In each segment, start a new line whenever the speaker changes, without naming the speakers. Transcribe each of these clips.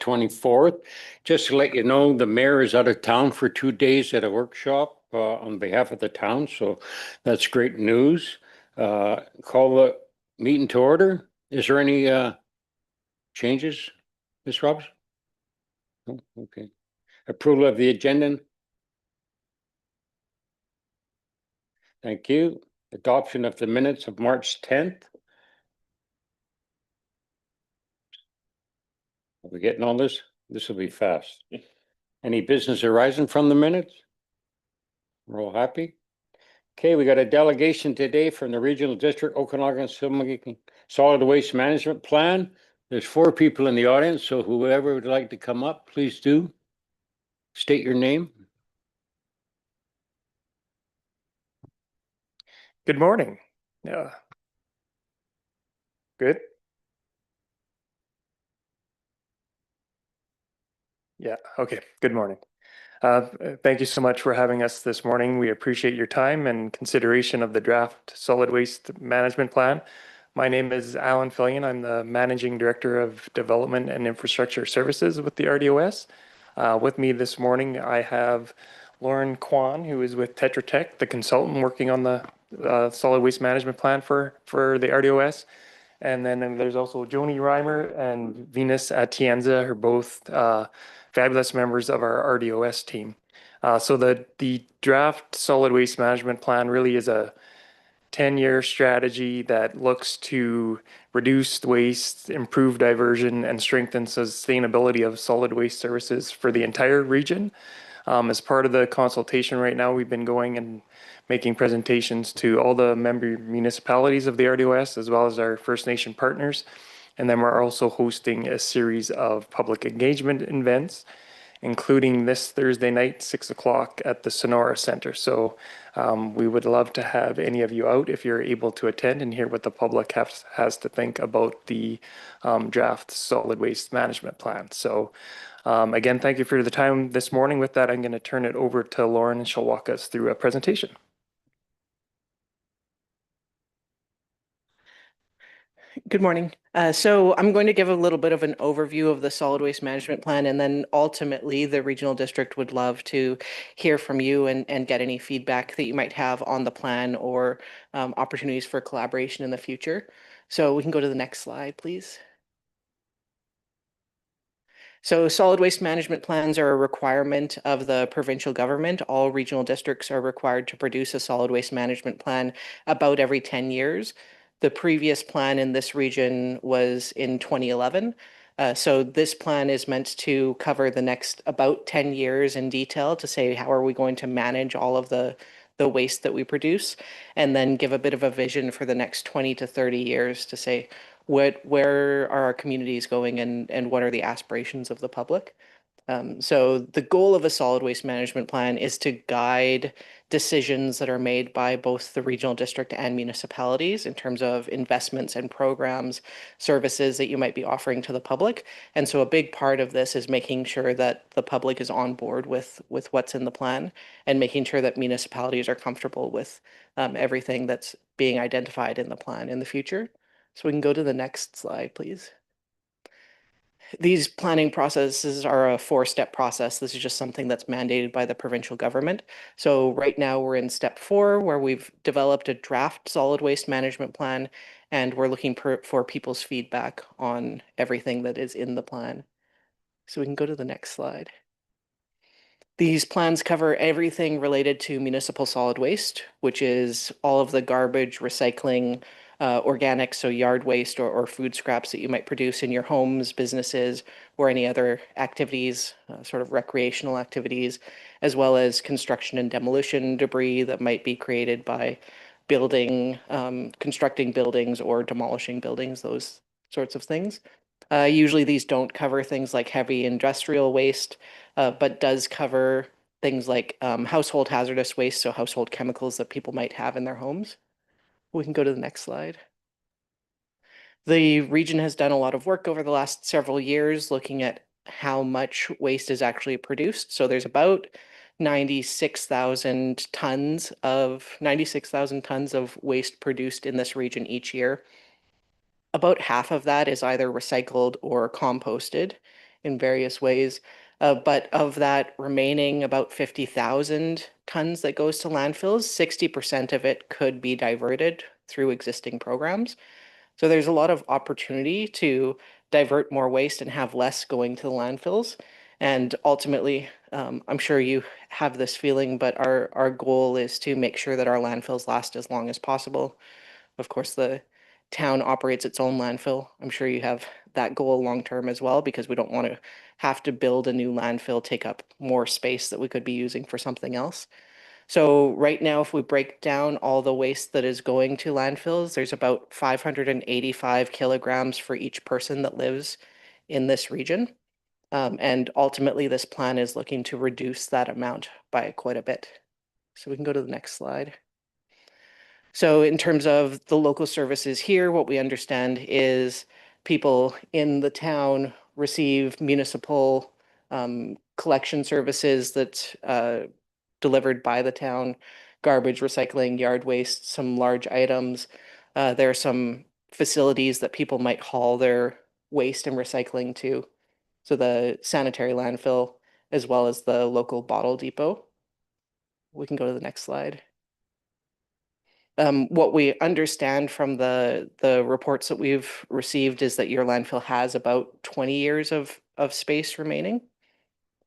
24th. Just to let you know, the mayor is out of town for 2 days at a workshop on behalf of the town, so that's great news. Call the meeting to order. Is there any changes, Ms. Roberts? No? Okay. Approval of the agenda. Thank you. Adoption of the minutes of March 10th. Are we getting all this? This will be fast. Any business arising from the minutes? We're all happy. Okay, we got a delegation today from the Regional District Okanagan-Similkameen Solid Waste Management Plan. There's 4 people in the audience, so whoever would like to come up, please do. State your name.
Good morning. Yeah. Good. Yeah. Okay. Good morning. Thank you so much for having us this morning. We appreciate your time and consideration of the draft solid waste management plan. My name is Alan Fillion. I'm the Managing Director of Development and Infrastructure Services with the RDOS. With me this morning, I have Lauren Kwan, who is with Tetra Tech, the consultant working on the solid waste management plan for the RDOS. And then there's also Joni Reimer and Venus Atienza, who are both fabulous members of our RDOS team. So the draft solid waste management plan really is a 10-year strategy that looks to reduce waste, improve diversion, and strengthen sustainability of solid waste services for the entire region. As part of the consultation right now, we've been going and making presentations to all the member municipalities of the RDOS, as well as our First Nation partners. And then we're also hosting a series of public engagement events, including this Thursday night, 6 o'clock at the Sonora Center. So we would love to have any of you out if you're able to attend and hear what the public has to think about the draft solid waste management plan. So again, thank you for the time this morning. With that, I'm going to turn it over to Lauren and she'll walk us through a presentation.
Good morning. So I'm going to give a little bit of an overview of the solid waste management plan, and then ultimately the regional district would love to hear from you and get any feedback that you might have on the plan or opportunities for collaboration in the future. So we can go to the next slide, please. So solid waste management plans are a requirement of the provincial government. All regional districts are required to produce a solid waste management plan about every 10 years. The previous plan in this region was in 2011. So this plan is meant to cover the next about 10 years in detail to say how are we going to manage all of the waste that we produce, and then give a bit of a vision for the next 20 to 30 years to say where are our communities going and what are the aspirations of the public. So the goal of a solid waste management plan is to guide decisions that are made by both the regional district and municipalities in terms of investments and programs, services that you might be offering to the public. And so a big part of this is making sure that the public is on board with what's in the plan and making sure that municipalities are comfortable with everything that's being identified in the plan in the future. So we can go to the next slide, please. These planning processes are a 4-step process. This is just something that's mandated by the provincial government. So right now we're in step 4, where we've developed a draft solid waste management plan, and we're looking for people's feedback on everything that is in the plan. So we can go to the next slide. These plans cover everything related to municipal solid waste, which is all of the garbage, recycling, organic, so yard waste or food scraps that you might produce in your homes, businesses, or any other activities, sort of recreational activities, as well as construction and demolition debris that might be created by building, constructing buildings or demolishing buildings, those sorts of things. Usually these don't cover things like heavy industrial waste, but does cover things like household hazardous waste, so household chemicals that people might have in their homes. We can go to the next slide. The region has done a lot of work over the last several years looking at how much waste is actually produced. So there's about 96,000 tons of waste produced in this region each year. About half of that is either recycled or composted, in various ways. But of that remaining about 50,000 tons that goes to landfills, 60% of it could be diverted through existing programs. So there's a lot of opportunity to divert more waste and have less going to the landfills. And ultimately, I'm sure you have this feeling, but our goal is to make sure that our landfills last as long as possible. Of course, the town operates its own landfill. I'm sure you have that goal long term as well, because we don't want to have to build a new landfill, take up more space that we could be using for something else. So right now, if we break down all the waste that is going to landfills, there's about 585 kilograms for each person that lives in this region. And ultimately, this plan is looking to reduce that amount by quite a bit. So we can go to the next slide. So in terms of the local services here, what we understand is people in the town receive municipal collection services that delivered by the town, garbage, recycling, yard waste, some large items. There are some facilities that people might haul their waste and recycling to. So the sanitary landfill, as well as the local bottle depot. We can go to the next slide. What we understand from the reports that we've received is that your landfill has about 20 years of space remaining.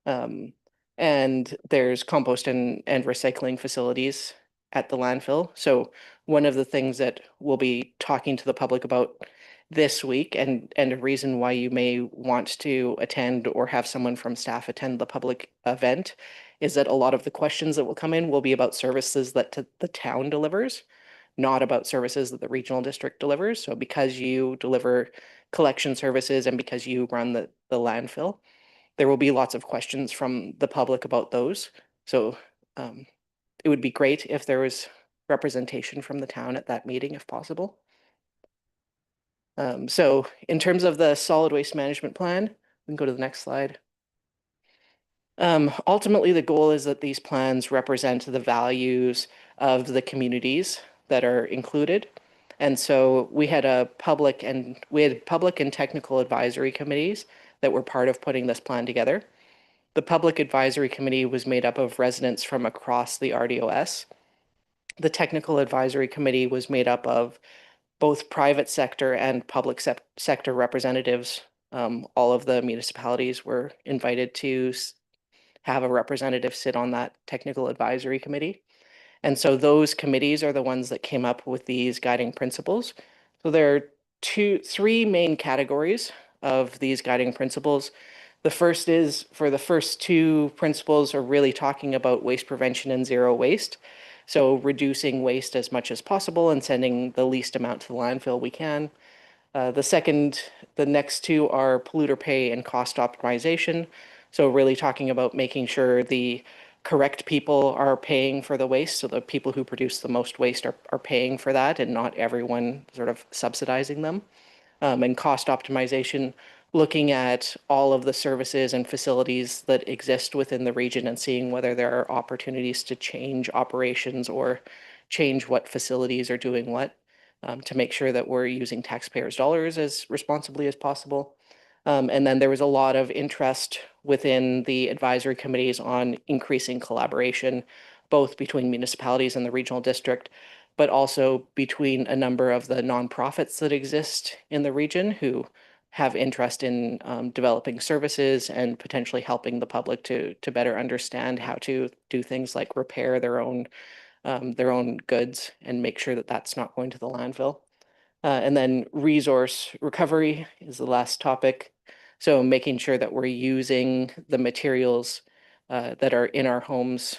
And there's compost and recycling facilities at the landfill. So one of the things that we'll be talking to the public about this week, and a reason why you may want to attend or have someone from staff attend the public event, is that a lot of the questions that will come in will be about services that the town delivers, not about services that the regional district delivers. So because you deliver collection services and because you run the landfill, there will be lots of questions from the public about those. So it would be great if there was representation from the town at that meeting if possible. So in terms of the solid waste management plan, we can go to the next slide. Ultimately, the goal is that these plans represent the values of the communities that are included. And so we had public and technical advisory committees that were part of putting this plan together. The public advisory committee was made up of residents from across the RDOS. The technical advisory committee was made up of both private sector and public sector representatives. All of the municipalities were invited to have a representative sit on that technical advisory committee. And so those committees are the ones that came up with these guiding principles. So there are three main categories of these guiding principles. The first is, for the first two principles, are really talking about waste prevention and zero waste. So reducing waste as much as possible and sending the least amount to the landfill we can. The next two are polluter pay and cost optimization. So really talking about making sure the correct people are paying for the waste. So the people who produce the most waste are paying for that and not everyone sort of subsidizing them. And cost optimization, looking at all of the services and facilities that exist within the region and seeing whether there are opportunities to change operations or change what facilities are doing what, to make sure that we're using taxpayers' dollars as responsibly as possible. And then there was a lot of interest within the advisory committees on increasing collaboration, both between municipalities and the regional district, but also between a number of the nonprofits that exist in the region who have interest in developing services and potentially helping the public to better understand how to do things like repair their own goods and make sure that that's not going to the landfill. And then resource recovery is the last topic. So making sure that we're using the materials that are in our homes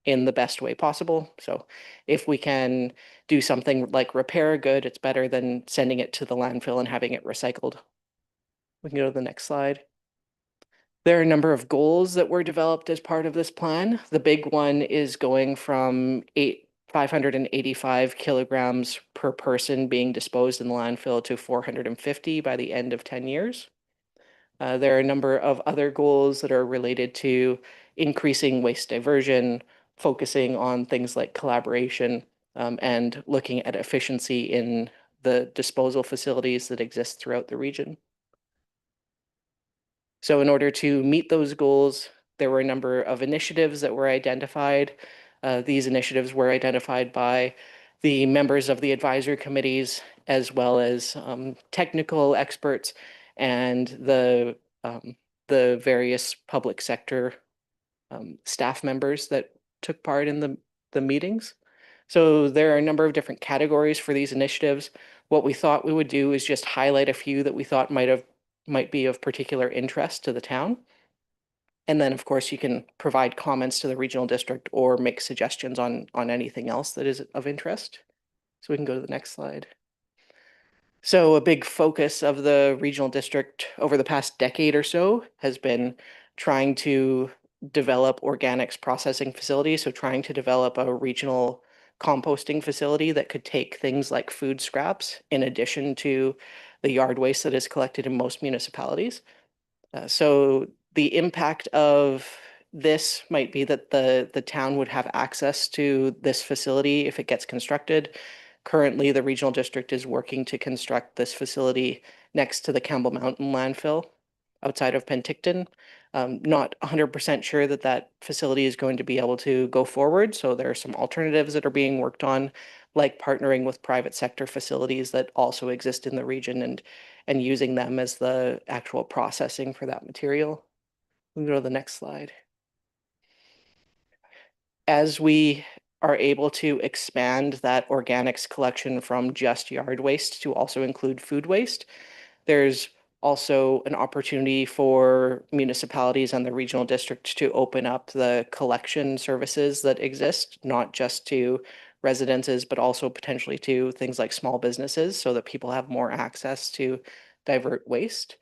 in the best way possible. So if we can do something like repair a good, it's better than sending it to the landfill and having it recycled. We can go to the next slide. There are a number of goals that were developed as part of this plan. The big one is going from 585 kilograms per person being disposed in the landfill to 450 by the end of 10 years. There are a number of other goals that are related to increasing waste diversion, focusing on things like collaboration, and looking at efficiency in the disposal facilities that exist throughout the region. So in order to meet those goals, there were a number of initiatives that were identified. These initiatives were identified by the members of the advisory committees, as well as technical experts and the various public sector staff members that took part in the meetings. So there are a number of different categories for these initiatives. What we thought we would do is just highlight a few that we thought might be of particular interest to the town. And then, of course, you can provide comments to the regional district or make suggestions on anything else that is of interest. So we can go to the next slide. So a big focus of the regional district over the past decade or so has been trying to develop organics processing facilities. So trying to develop a regional composting facility that could take things like food scraps in addition to the yard waste that is collected in most municipalities. So the impact of this might be that the town would have access to this facility if it gets constructed. Currently, the regional district is working to construct this facility next to the Campbell Mountain landfill outside of Penticton. Not 100% sure that that facility is going to be able to go forward. So there are some alternatives that are being worked on, like partnering with private sector facilities that also exist in the region and using them as the actual processing for that material. We can go to the next slide. As we are able to expand that organics collection from just yard waste to also include food waste, there's also an opportunity for municipalities and the regional district to open up the collection services that exist, not just to residences, but also potentially to things like small businesses so that people have more access to divert waste.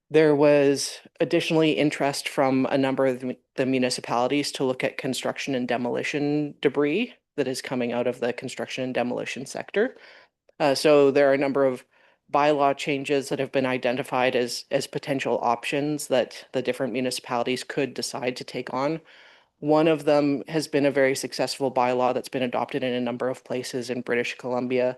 There was additionally interest from a number of the municipalities to look at construction and demolition debris that is coming out of the construction and demolition sector. So there are a number of bylaw changes that have been identified as potential options that the different municipalities could decide to take on. One of them has been a very successful bylaw that's been adopted in a number of places in British Columbia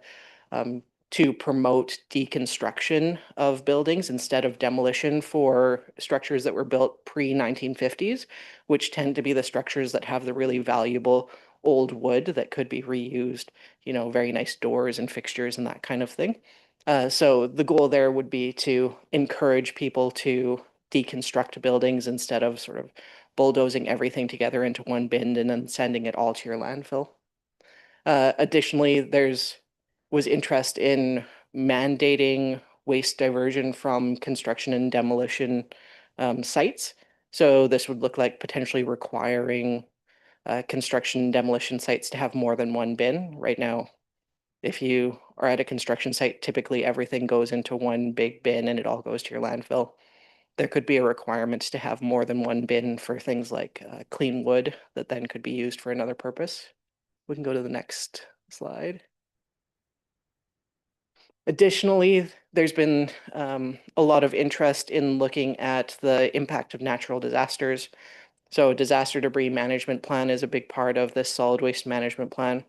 to promote deconstruction of buildings instead of demolition for structures that were built pre-1950s, which tend to be the structures that have the really valuable old wood that could be reused, you know, very nice doors and fixtures and that kind of thing. So the goal there would be to encourage people to deconstruct buildings instead of sort of bulldozing everything together into one bin and then sending it all to your landfill. Additionally, was interest in mandating waste diversion from construction and demolition sites. So this would look like potentially requiring construction and demolition sites to have more than one bin. Right now, if you are at a construction site, typically everything goes into one big bin and it all goes to your landfill. There could be a requirement to have more than one bin for things like clean wood that then could be used for another purpose. We can go to the next slide. Additionally, there's been a lot of interest in looking at the impact of natural disasters. So disaster debris management plan is a big part of this solid waste management plan.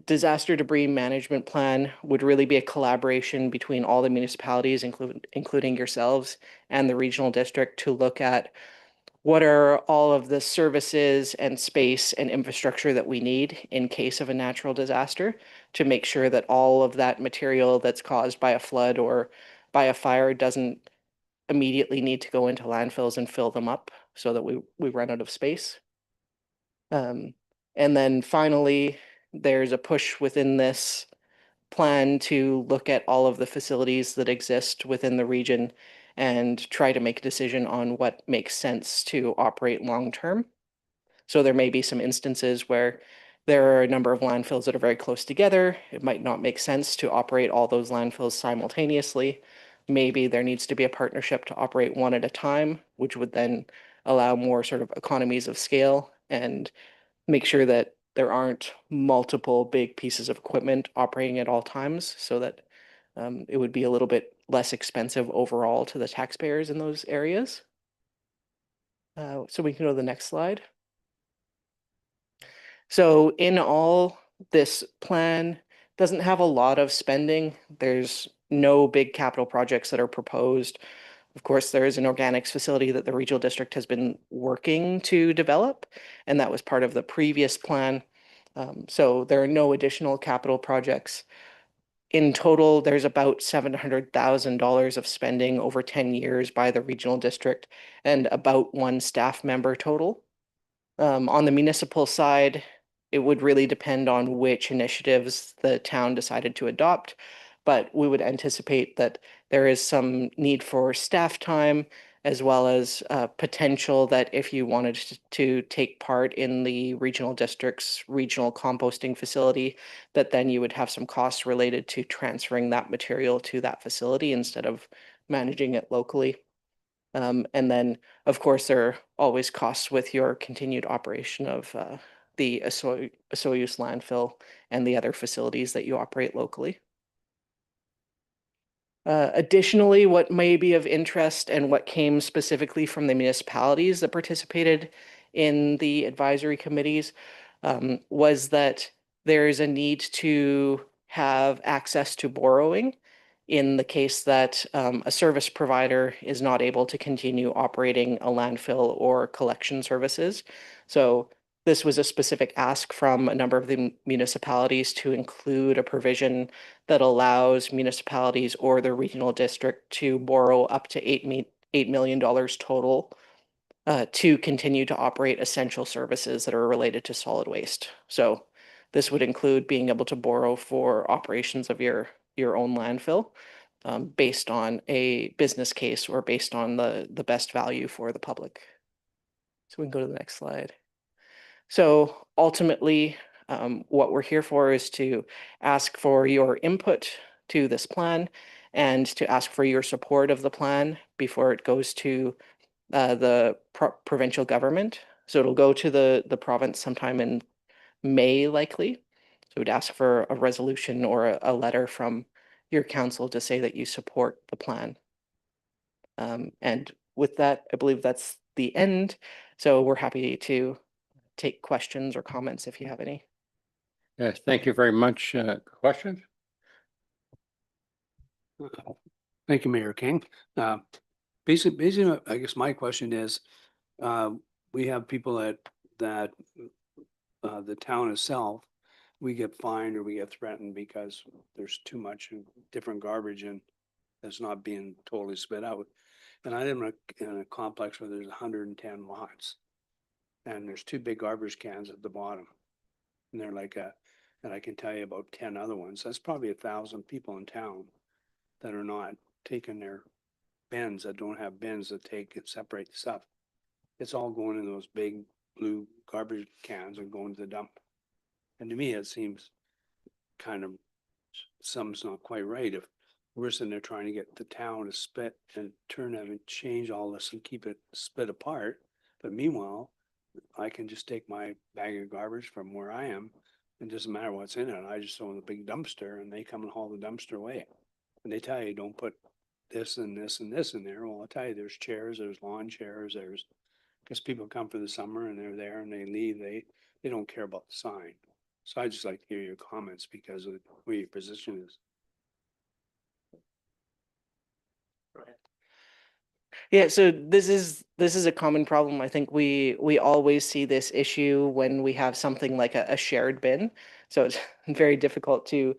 Disaster debris management plan would really be a collaboration between all the municipalities, including yourselves and the regional district, to look at what are all of the services and space and infrastructure that we need in case of a natural disaster to make sure that all of that material that's caused by a flood or by a fire doesn't immediately need to go into landfills and fill them up so that we run out of space. And then finally, there's a push within this plan to look at all of the facilities that exist within the region and try to make a decision on what makes sense to operate long term. So there may be some instances where there are a number of landfills that are very close together. It might not make sense to operate all those landfills simultaneously. Maybe there needs to be a partnership to operate one at a time, which would then allow more sort of economies of scale and make sure that there aren't multiple big pieces of equipment operating at all times so that it would be a little bit less expensive overall to the taxpayers in those areas. So we can go to the next slide. So in all, this plan doesn't have a lot of spending. There's no big capital projects that are proposed. Of course, there is an organics facility that the regional district has been working to develop, and that was part of the previous plan. So there are no additional capital projects. In total, there's about $700,000 of spending over 10 years by the regional district and about one staff member total. On the municipal side, it would really depend on which initiatives the town decided to adopt, but we would anticipate that there is some need for staff time as well as potential that if you wanted to take part in the regional district's regional composting facility, that then you would have some costs related to transferring that material to that facility instead of managing it locally. And then, of course, there are always costs with your continued operation of the Osoyoos landfill and the other facilities that you operate locally. Additionally, what may be of interest and what came specifically from the municipalities that participated in the advisory committees was that there is a need to have access to borrowing in the case that a service provider is not able to continue operating a landfill or collection services. So this was a specific ask from a number of the municipalities to include a provision that allows municipalities or the regional district to borrow up to $8 million total to continue to operate essential services that are related to solid waste. So this would include being able to borrow for operations of your own landfill based on a business case or based on the best value for the public. So we can go to the next slide. So ultimately, what we're here for is to ask for your input to this plan and to ask for your support of the plan before it goes to the provincial government. So it'll go to the province sometime in May, likely. So we'd ask for a resolution or a letter from your council to say that you support the plan. And with that, I believe that's the end. So we're happy to take questions or comments if you have any.
Yes, thank you very much. Questions?
Thank you, Mayor King. Basically, I guess my question is, we have people that the town itself, we get fined or we get threatened because there's too much different garbage and that's not being totally spit out. And I live in a complex where there's 110 lots. And there's two big garbage cans at the bottom. And they're like and I can tell you about 10 other ones. That's probably 1,000 people in town that are not taking their bins, that don't have bins that take and separate the stuff. It's all going in those big blue garbage cans and going to the dump. And to me, it seems kind of, something's not quite right. If we're sitting there trying to get the town to split and turn them and change all this and keep it split apart. But meanwhile, I can just take my bag of garbage from where I am. It doesn't matter what's in it. I just throw in the big dumpster and they come and haul the dumpster away. And they tell you, don't put this and this and this in there. Well, I'll tell you, there's chairs, there's lawn chairs, because people come for the summer and they're there and they leave. They don't care about the sign. So I just like to hear your comments because of where your position is.
Yeah, so this is a common problem. I think we always see this issue when we have something like a shared bin. So it's very difficult to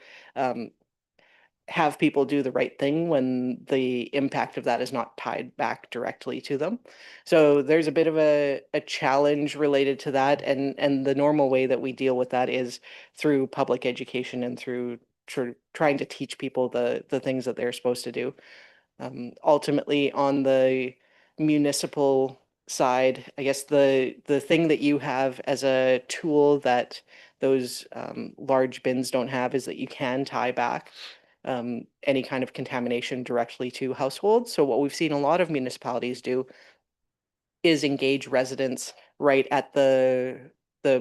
have people do the right thing when the impact of that is not tied back directly to them. So there's a bit of a challenge related to that. And the normal way that we deal with that is through public education and through trying to teach people the things that they're supposed to do. Ultimately, on the municipal side, I guess the thing that you have as a tool that those large bins don't have is that you can tie back any kind of contamination directly to households. So what we've seen a lot of municipalities do is engage residents right at the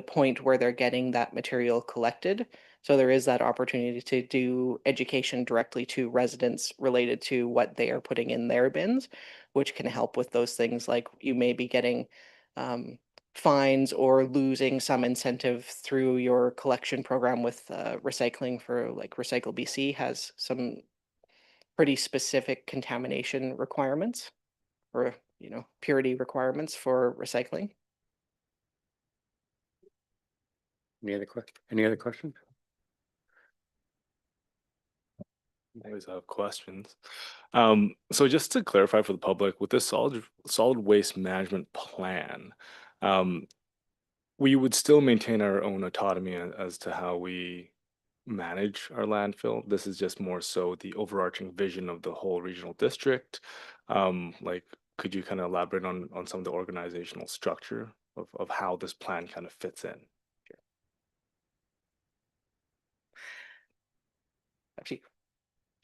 point where they're getting that material collected. So there is that opportunity to do education directly to residents related to what they are putting in their bins, which can help with those things like you may be getting fines or losing some incentive through your collection program with recycling for like Recycle BC has some pretty specific contamination requirements. or, purity requirements for recycling.
Any other questions?
Always have questions. So just to clarify for the public, with this solid waste management plan, we would still maintain our own autonomy as to how we manage our landfill. This is just more so the overarching vision of the whole regional district. Like, could you kind of elaborate on some of the organizational structure of how this plan kind of fits in?
Actually,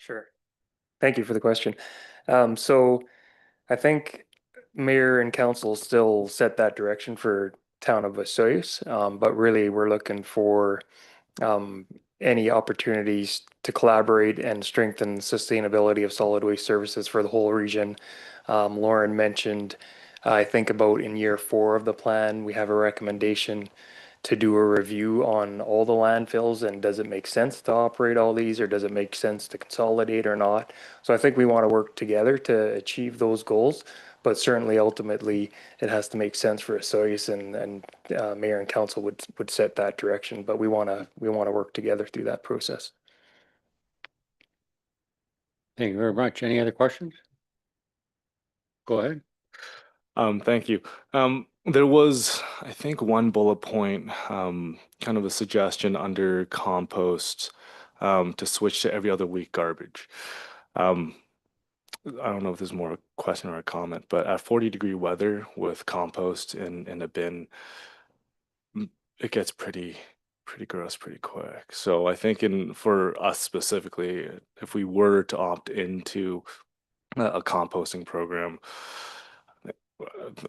Sure. Thank you for the question. So I think mayor and council still set that direction for town of Osoyoos, but really we're looking for any opportunities to collaborate and strengthen sustainability of solid waste services for the whole region. Lauren mentioned, I think about in year 4 of the plan, we have a recommendation to do a review on all the landfills, and does it make sense to operate all these, or does it make sense to consolidate or not? So I think we want to work together to achieve those goals, but certainly ultimately it has to make sense for Osoyoos, and mayor and council would set that direction, but we want to work together through that process.
Thank you very much. Any other questions? Go ahead.
Thank you. There was, I think, one bullet point, kind of a suggestion under compost, to switch to every other week garbage. I don't know if there's more a question or a comment, but at 40-degree weather with compost in a bin, it gets pretty gross pretty quick. So I think for us specifically, if we were to opt into a composting program,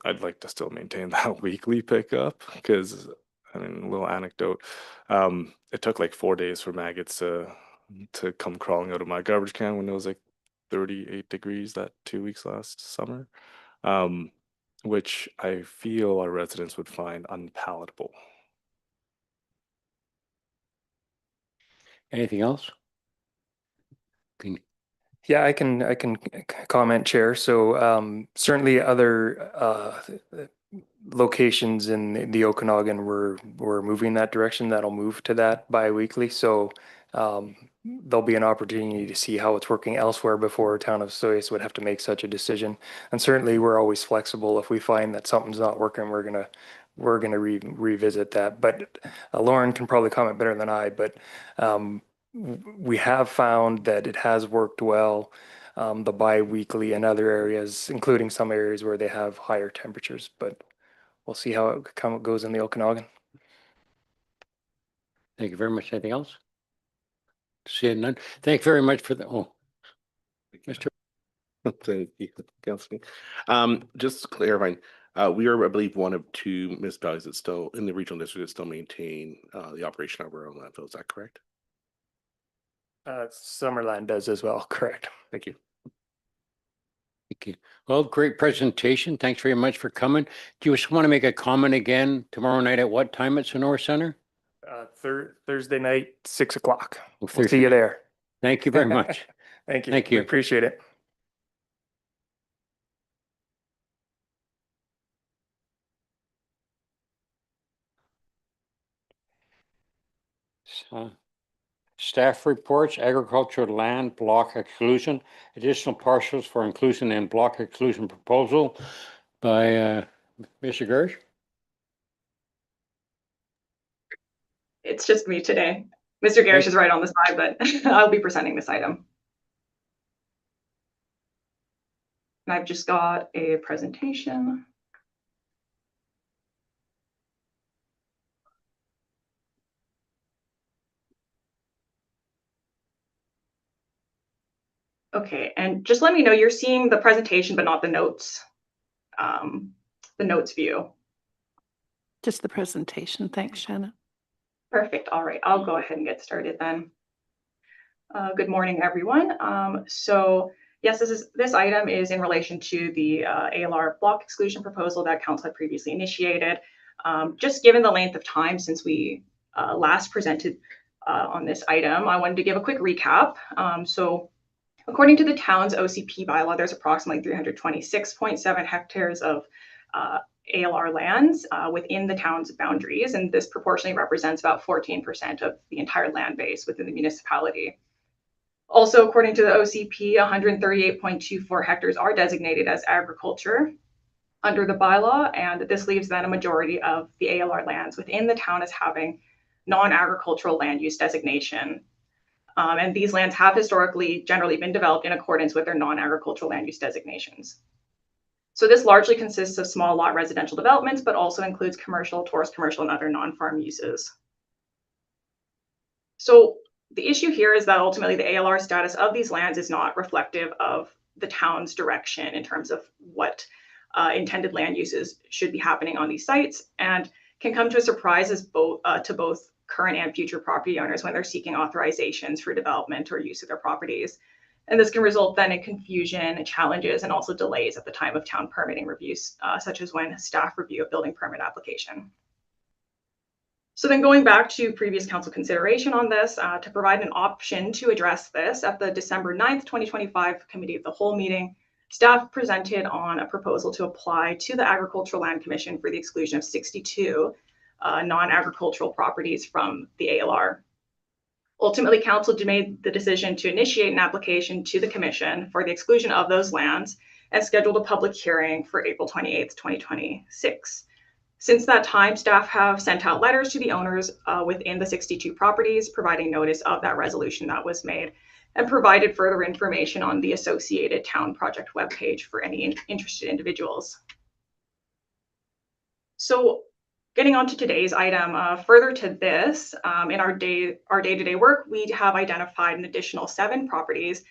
I'd like to still maintain that weekly pickup, because I mean, a little anecdote, it took like 4 days for maggots to come crawling out of my garbage can when it was like 38 degrees that 2 weeks last summer, which I feel our residents would find unpalatable.
Anything else?
Yeah, I can comment, Chair. So certainly other locations in the Okanagan we're moving that direction. That'll move to that bi-weekly. So there'll be an opportunity to see how it's working elsewhere before town of Osoyoos would have to make such a decision. And certainly we're always flexible. If we find that something's not working, we're gonna revisit that. But Lauren can probably comment better than I. But we have found that it has worked well, the bi-weekly in other areas, including some areas where they have higher temperatures, but we'll see how it goes in the Okanagan.
Thank you very much. Anything else? Seeing none. Thank you very much for the, Mr.
Thank you, Councilman. Just clarifying, we are, I believe, one of 2 municipalities that still in the regional district that still maintain the operation of our own landfill. Is that correct?
Summerland does as well, correct.
Thank you.
Thank you. Well, great presentation. Thanks very much for coming. Do you just want to make a comment again tomorrow night at what time at Sonora Center?
Thursday night, 6 o'clock.
Well,
We'll see you there.
Thank you very much.
Thank you.
Thank you.
We appreciate it.
Staff reports, agricultural land block exclusion, additional parcels for inclusion in block exclusion proposal by Mr. Gersh.
It's just me today. Mr. Garish is right on the side, but I'll be presenting this item. And I've just got a presentation. Okay, and just let me know you're seeing the presentation, but not the notes. The notes view.
Just the presentation. Thanks, Shanna.
Perfect. All right, I'll go ahead and get started then. Good morning, everyone. So yes, this item is in relation to the ALR block exclusion proposal that Council had previously initiated. Just given the length of time since we last presented on this item, I wanted to give a quick recap. So According to the town's OCP bylaw, there's approximately 326.7 hectares of ALR lands within the town's boundaries, and this proportionally represents about 14% of the entire land base within the municipality. Also, according to the OCP, 138.24 hectares are designated as agriculture under the bylaw, and this leaves then a majority of the ALR lands within the town as having non-agricultural land use designation. And these lands have historically generally been developed in accordance with their non-agricultural land use designations. So this largely consists of small lot residential developments, but also includes commercial, tourist commercial, and other non-farm uses. So the issue here is that ultimately the ALR status of these lands is not reflective of the town's direction in terms of what intended land uses should be happening on these sites, and can come to a surprise as to both current and future property owners when they're seeking authorizations for development or use of their properties. And this can result then in confusion, challenges, and also delays at the time of town permitting reviews, such as when staff review a building permit application. So then going back to previous council consideration on this, to provide an option to address this, at the December 9th, 2025 Committee of the Whole meeting, staff presented on a proposal to apply to the Agricultural Land Commission for the exclusion of 62 non-agricultural properties from the ALR. Ultimately, council made the decision to initiate an application to the commission for the exclusion of those lands and scheduled a public hearing for April 28th, 2026. Since that time, staff have sent out letters to the owners within the 62 properties, providing notice of that resolution that was made, and provided further information on the associated town project webpage for any interested individuals. So getting on to today's item, further to this, in our day-to-day work, we have identified an additional 7 properties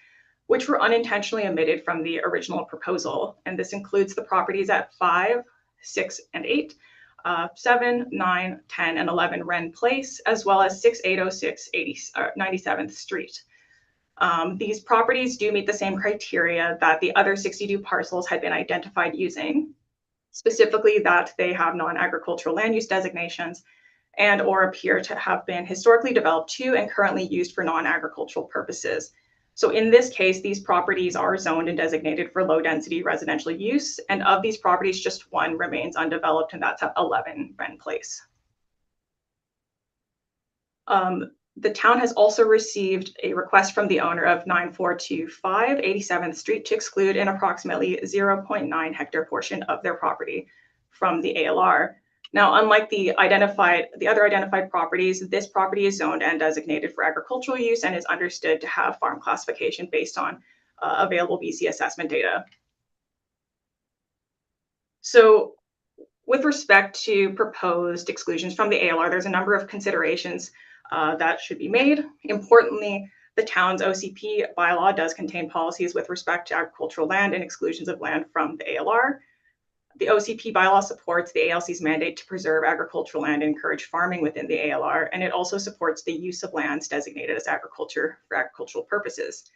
which were unintentionally omitted from the original proposal. And this includes the properties at 5, 6, and 8, 7, 9, 10, and 11 Wren Place, as well as 6806 97th Street. These properties do meet the same criteria that the other 62 parcels had been identified using, specifically that they have non-agricultural land use designations and or appear to have been historically developed to and currently used for non-agricultural purposes. So in this case, these properties are zoned and designated for low density residential use. And of these properties, just one remains undeveloped, and that's at 11 Wren Place. The town has also received a request from the owner of 9425 87th Street to exclude an approximately 0.9 hectare portion of their property from the ALR. Now, unlike the other identified properties, this property is zoned and designated for agricultural use and is understood to have farm classification based on available BC assessment data. So with respect to proposed exclusions from the ALR, there's a number of considerations that should be made. Importantly, the town's OCP bylaw does contain policies with respect to agricultural land and exclusions of land from the ALR. The OCP bylaw supports the ALC's mandate to preserve agricultural land and encourage farming within the ALR, and it also supports the use of lands designated as agriculture for agricultural purposes.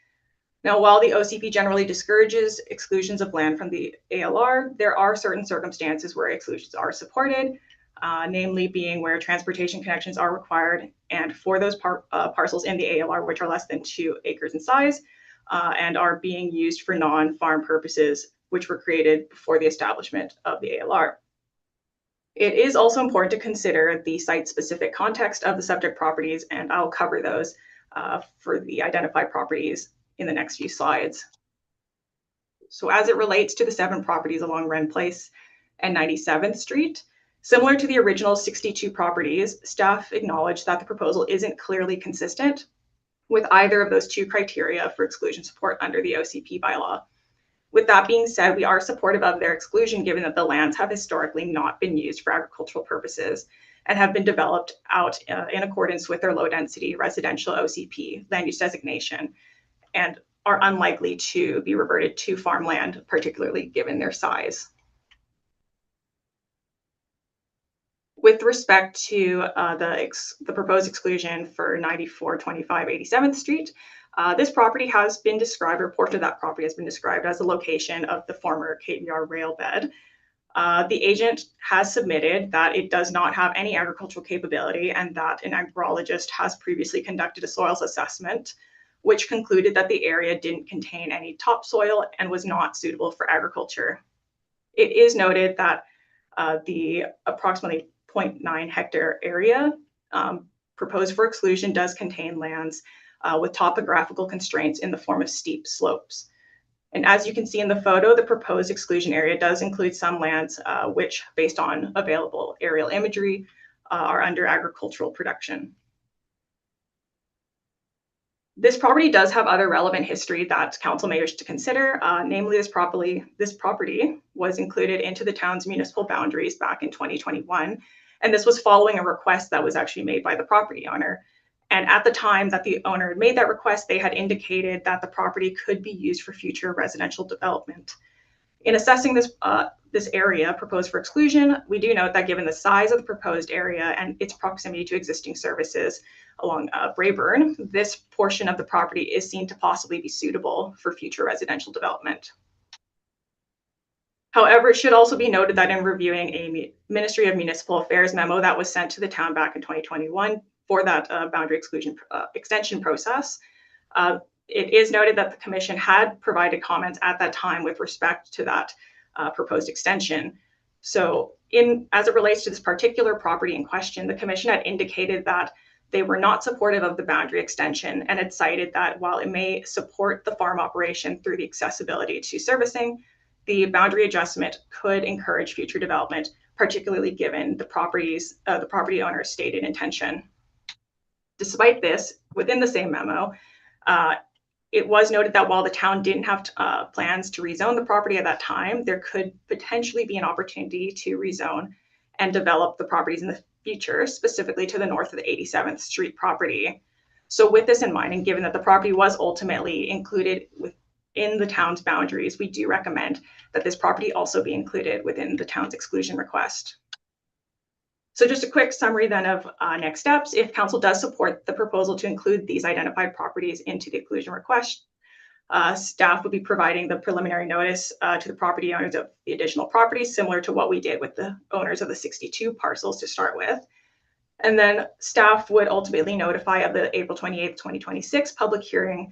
Now, while the OCP generally discourages exclusions of land from the ALR, there are certain circumstances where exclusions are supported, namely being where transportation connections are required, and for those parcels in the ALR which are less than 2 acres in size and are being used for non-farm purposes, which were created before the establishment of the ALR. It is also important to consider the site-specific context of the subject properties, and I'll cover those for the identified properties in the next few slides. So as it relates to the 7 properties along Wren Place and 97th Street, similar to the original 62 properties, staff acknowledged that the proposal isn't clearly consistent with either of those 2 criteria for exclusion support under the OCP bylaw. With that being said, we are supportive of their exclusion given that the lands have historically not been used for agricultural purposes and have been developed out in accordance with their low density residential OCP land use designation and are unlikely to be reverted to farmland, particularly given their size. With respect to the proposed exclusion for 9425 87th Street, this property has been described, or a portion of that property has been described as the location of the former KVR rail bed. The agent has submitted that it does not have any agricultural capability and that an agrologist has previously conducted a soils assessment which concluded that the area didn't contain any topsoil and was not suitable for agriculture. It is noted that the approximately 0.9 hectare area proposed for exclusion does contain lands with topographical constraints in the form of steep slopes. And as you can see in the photo, the proposed exclusion area does include some lands which, based on available aerial imagery, are under agricultural production. This property does have other relevant history that council may wish to consider. Namely, this property was included into the town's municipal boundaries back in 2021. And this was following a request that was actually made by the property owner. And at the time that the owner had made that request, they had indicated that the property could be used for future residential development. In assessing this area proposed for exclusion, we do note that given the size of the proposed area and its proximity to existing services along Braeburn, this portion of the property is seen to possibly be suitable for future residential development. However, it should also be noted that in reviewing a Ministry of Municipal Affairs memo that was sent to the town back in 2021 for that boundary exclusion extension process, it is noted that the commission had provided comments at that time with respect to that proposed extension. So as it relates to this particular property in question, the commission had indicated that they were not supportive of the boundary extension and had cited that while it may support the farm operation through the accessibility to servicing, the boundary adjustment could encourage future development, particularly given the property owner's stated intention. Despite this, within the same memo, it was noted that while the town didn't have plans to rezone the property at that time, there could potentially be an opportunity to rezone and develop the properties in the future, specifically to the north of the 87th Street property. So with this in mind, and given that the property was ultimately included within the town's boundaries, we do recommend that this property also be included within the town's exclusion request. So just a quick summary then of next steps. If council does support the proposal to include these identified properties into the exclusion request, staff would be providing the preliminary notice to the property owners of the additional properties, similar to what we did with the owners of the 62 parcels to start with. And then staff would ultimately notify of the April 28th, 2026 public hearing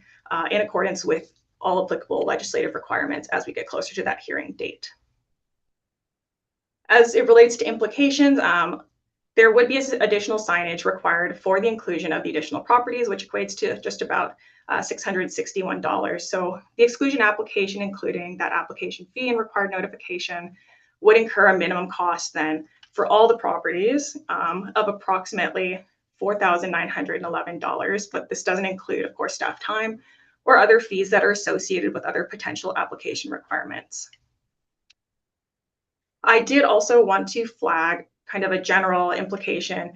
in accordance with all applicable legislative requirements as we get closer to that hearing date. As it relates to implications, there would be additional signage required for the inclusion of the additional properties, which equates to just about $661. So the exclusion application, including that application fee and required notification, would incur a minimum cost then for all the properties of approximately $4,911. But this doesn't include, of course, staff time or other fees that are associated with other potential application requirements. I did also want to flag kind of a general implication.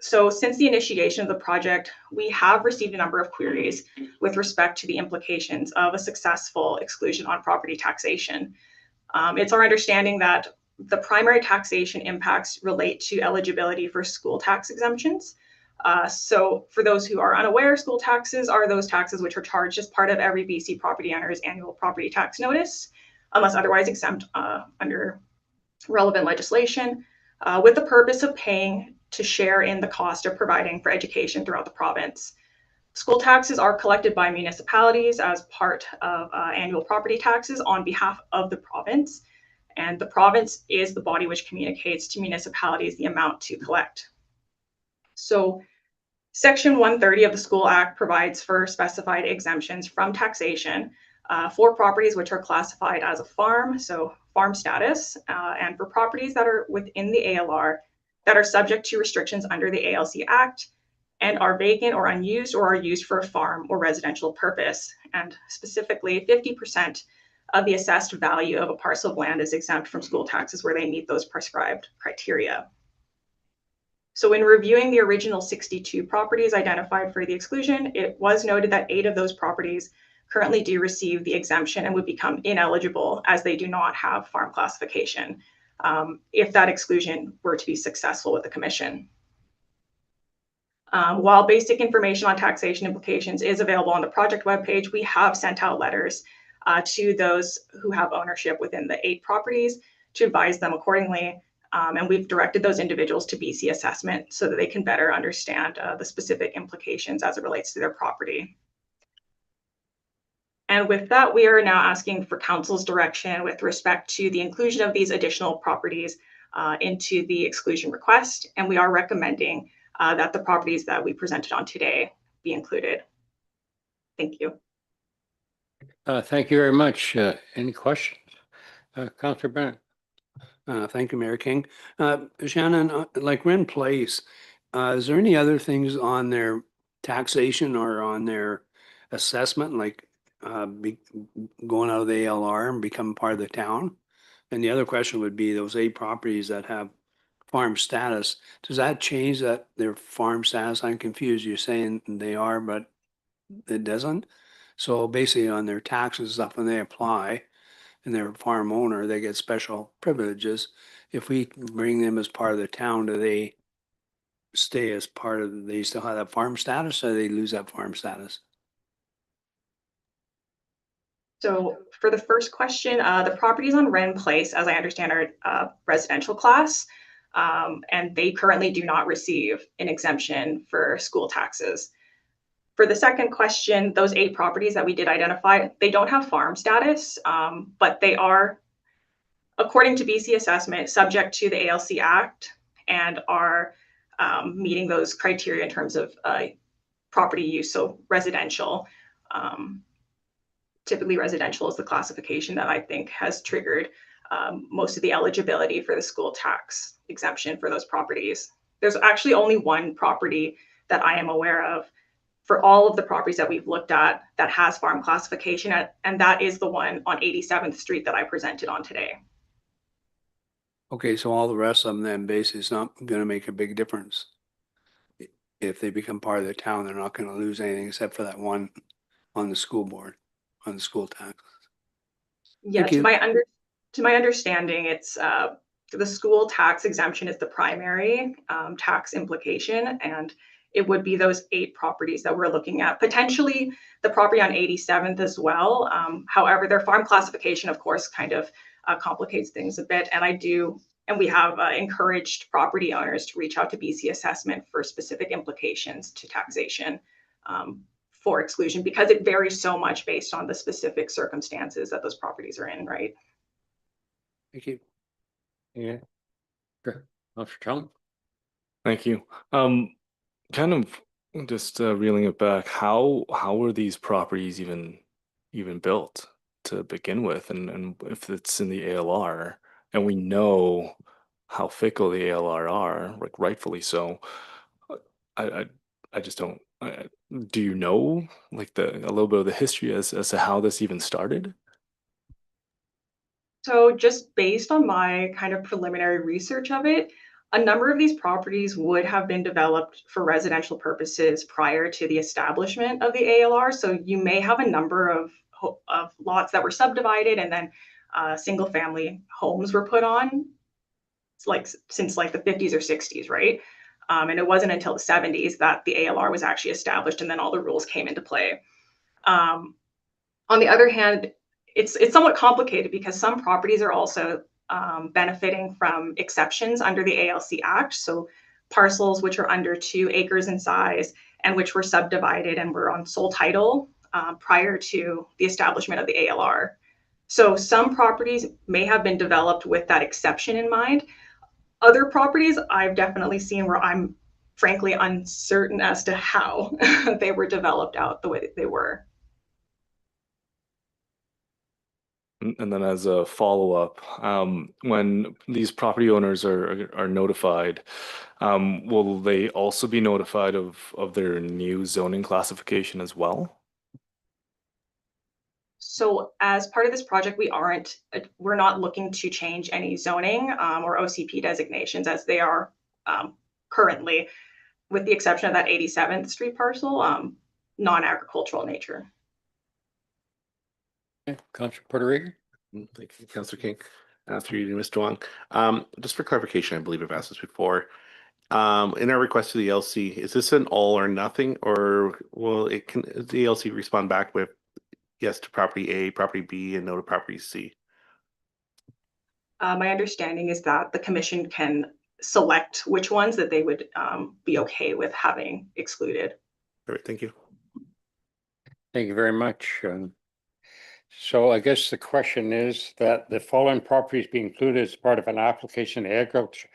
So since the initiation of the project, we have received a number of queries with respect to the implications of a successful exclusion on property taxation. It's our understanding that the primary taxation impacts relate to eligibility for school tax exemptions. So for those who are unaware, school taxes are those taxes which are charged as part of every BC property owner's annual property tax notice, unless otherwise exempt under relevant legislation, with the purpose of paying to share in the cost of providing for education throughout the province. School taxes are collected by municipalities as part of annual property taxes on behalf of the province, and the province is the body which communicates to municipalities the amount to collect. So Section 130 of the School Act provides for specified exemptions from taxation for properties which are classified as a farm, so farm status, and for properties that are within the ALR that are subject to restrictions under the ALC Act and are vacant or unused or are used for a farm or residential purpose. And specifically, 50% of the assessed value of a parcel of land is exempt from school taxes where they meet those prescribed criteria. So in reviewing the original 62 properties identified for the exclusion, it was noted that 8 of those properties currently do receive the exemption and would become ineligible as they do not have farm classification if that exclusion were to be successful with the commission. While basic information on taxation implications is available on the project webpage, we have sent out letters to those who have ownership within the 8 properties to advise them accordingly. And we've directed those individuals to BC Assessment so that they can better understand the specific implications as it relates to their property. And with that, we are now asking for council's direction with respect to the inclusion of these additional properties into the exclusion request. And we are recommending that the properties that we presented on today be included. Thank you.
Thank you very much. Any questions? Councillor Bennett?
Thank you, Mayor King. Shannon, like Wren Place, is there any other things on their taxation or on their assessment, like going out of the ALR and becoming part of the town? And the other question would be those 8 properties that have farm status, does that change that their farm status? I'm confused. You're saying they are, but it doesn't? So basically on their taxes stuff, when they apply and they're a farm owner, they get special privileges. If we bring them as part of the town, do they stay as part of, they still have that farm status, or they lose that farm status?
So for the first question, the properties on Wren Place, as I understand, are residential class, and they currently do not receive an exemption for school taxes. For the second question, those 8 properties that we did identify, they don't have farm status, but they are, according to BC assessment, subject to the ALC Act and are meeting those criteria in terms of property use, so residential. Typically residential is the classification that I think has triggered most of the eligibility for the school tax exemption for those properties. There's actually only one property that I am aware of for all of the properties that we've looked at that has farm classification, and that is the one on 87th Street that I presented on today.
Okay, so all the rest of them then basically it's not gonna make a big difference. If they become part of the town, they're not gonna lose anything except for that one on the school board, on the school tax.
Yeah,
Thank you.
to my understanding, it's the school tax exemption is the primary tax implication, and it would be those 8 properties that we're looking at. Potentially the property on 87th as well. However, their farm classification, of course, kind of complicates things a bit. And we have encouraged property owners to reach out to BC Assessment for specific implications to taxation for exclusion, because it varies so much based on the specific circumstances that those properties are in, right?
Thank you.
Yeah. Sure. Councillor Chung?
Thank you. Kind of just reeling it back, how were these properties even built to begin with? And if it's in the ALR, and we know how fickle the ALR are, like rightfully so, I just don't. Do you know like a little bit of the history as to how this even started?
So just based on my kind of preliminary research of it, a number of these properties would have been developed for residential purposes prior to the establishment of the ALR. So you may have a number of lots that were subdivided and then single family homes were put on. It's like since like the 50s or 60s, right? And it wasn't until the 70s that the ALR was actually established, and then all the rules came into play. On the other hand, it's somewhat complicated because some properties are also benefiting from exceptions under the ALC Act. So parcels which are under 2 acres in size and which were subdivided and were on sole title prior to the establishment of the ALR. So some properties may have been developed with that exception in mind. Other properties I've definitely seen where I'm frankly uncertain as to how they were developed out the way that they were.
And then as a follow-up, when these property owners are notified, will they also be notified of their new zoning classification as well?
So as part of this project, we're not looking to change any zoning or OCP designations as they are currently, with the exception of that 87th Street parcel, non-agricultural nature.
Okay. Councillor Puerto Rico?
Thank you, Councillor King. After you, Mr. Wong. Just for clarification, I believe I've asked this before. In our request to the LC, is this an all or nothing, or will the LC respond back with yes to property A, property B, and no to property C?
My understanding is that the commission can select which ones that they would be okay with having excluded.
All right, thank you.
Thank you very much. So I guess the question is that the following properties be included as part of an application to Agriculture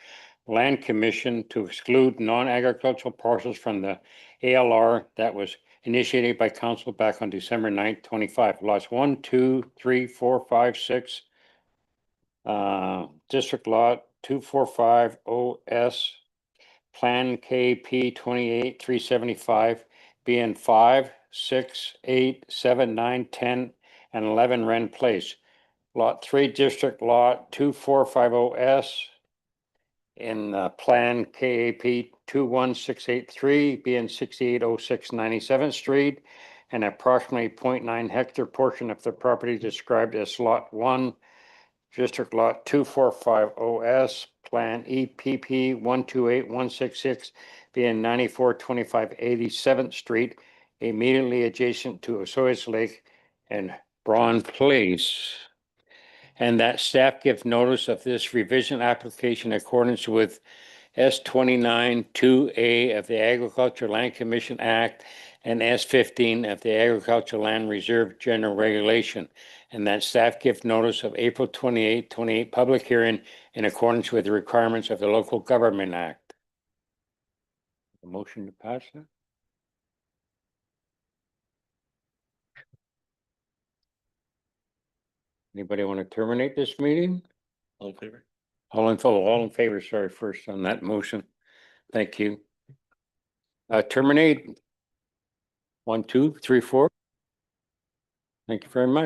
Land Commission to exclude non-agricultural parcels from the ALR that was initiated by council back on December 9th, 25. Lots 1, 2, 3, 4, 5, 6. District lot 245 OS. Plan KP 28-375 being 5, 6, 8, 7, 9, 10, and 11 Wren Place. Lot 3, District Lot 2450S in Plan KAP 21683 being 6806 97th Street, and approximately 0.9 hectare portion of the property described as Lot 1, District Lot 2450S, Plan EPP 128166 being 9425 87th Street, immediately adjacent to Osoyoos Lake and Braun Place. And that staff gives notice of this revision application in accordance with S29 2A of the Agriculture Land Commission Act and S15 of the Agriculture Land Reserve General Regulation. And that staff gives notice of April 28, 28 public hearing in accordance with the requirements of the Local Government Act. A motion to pass that? Anybody want to terminate this meeting?
All in favor?
All in favor, sorry, first on that motion. Thank you. Terminate. 1, 2, 3, 4. Thank you very much.